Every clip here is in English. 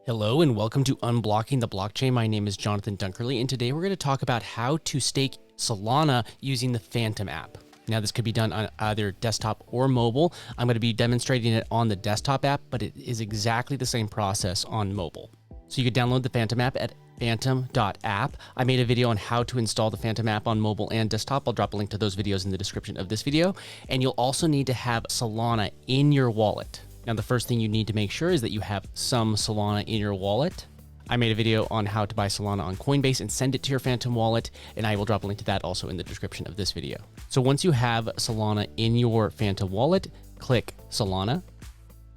Hello and welcome to Unblocking the Blockchain. My name is Jonathan Dunkerley, and today we're going to talk about how to stake Solana using the Phantom app. Now, this could be done on either desktop or mobile. I'm going to be demonstrating it on the desktop app, but it is exactly the same process on mobile. So you could download the Phantom app at phantom.app. I made a video on how to install the Phantom app on mobile and desktop. I'll drop a link to those videos in the description of this video. And you'll also need to have Solana in your wallet. Now, the first thing you need to make sure is that you have some Solana in your wallet. I made a video on how to buy Solana on Coinbase and send it to your Phantom wallet, and I will drop a link to that also in the description of this video. So once you have Solana in your Phantom wallet, click Solana,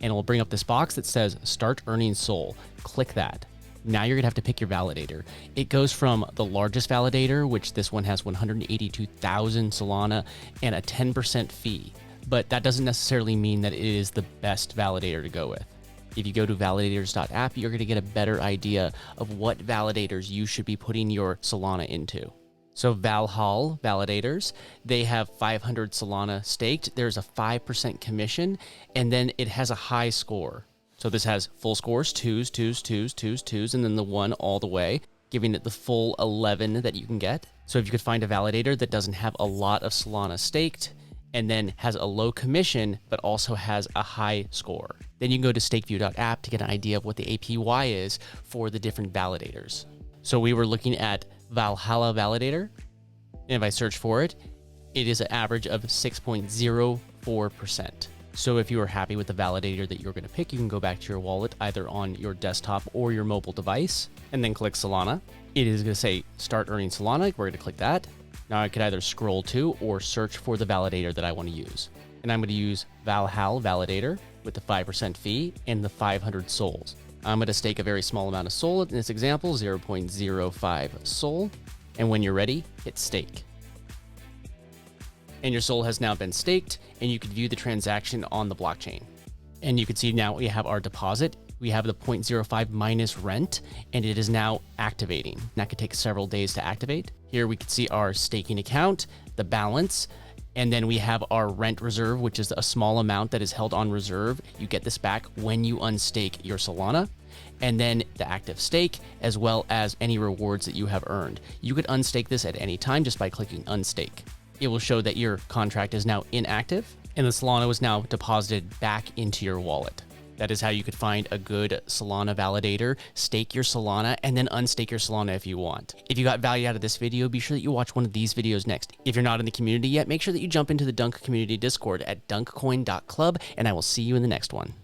and it will bring up this box that says Start Earning Sol. Click that. Now you're gonna have to pick your validator. It goes from the largest validator, which this one has 182,000 Solana and a 10% fee. But that doesn't necessarily mean that it is the best validator to go with. If you go to validators.app, you're going to get a better idea of what validators you should be putting your Solana into. So Valhall validators, they have 500 Solana staked. There's a 5% commission, and then it has a high score. So this has full scores, twos, and then the one all the way, giving it the full 11 that you can get. So if you could find a validator that doesn't have a lot of Solana staked, and then has a low commission, but also has a high score, then you can go to stakeview.app to get an idea of what the APY is for the different validators. So we were looking at Valhalla validator, and if I search for it, it is an average of 6.04%. So if you are happy with the validator that you're going to pick, you can go back to your wallet either on your desktop or your mobile device, and then click Solana. It is going to say Start Earning Solana. We're going to click that. Now I could either scroll to or search for the validator that I want to use. And I'm going to use Valhall validator with the 5% fee and the 500 sols. I'm going to stake a very small amount of sol in this example, 0.05 sol. And when you're ready, hit stake. And your sol has now been staked, and you can view the transaction on the blockchain. And you can see now we have our deposit. We have the 0.05 minus rent, and it is now activating. That could take several days to activate. Here we can see our staking account, the balance, and then we have our rent reserve, which is a small amount that is held on reserve. You get this back when you unstake your Solana, and then the active stake, as well as any rewards that you have earned. You could unstake this at any time just by clicking unstake. It will show that your contract is now inactive, and the Solana is now deposited back into your wallet. That is how you could find a good Solana validator, stake your Solana, and then unstake your Solana if you want. If you got value out of this video, be sure that you watch one of these videos next. If you're not in the community yet, make sure that you jump into the Dunk community Discord at dunkcoin.club, and I will see you in the next one.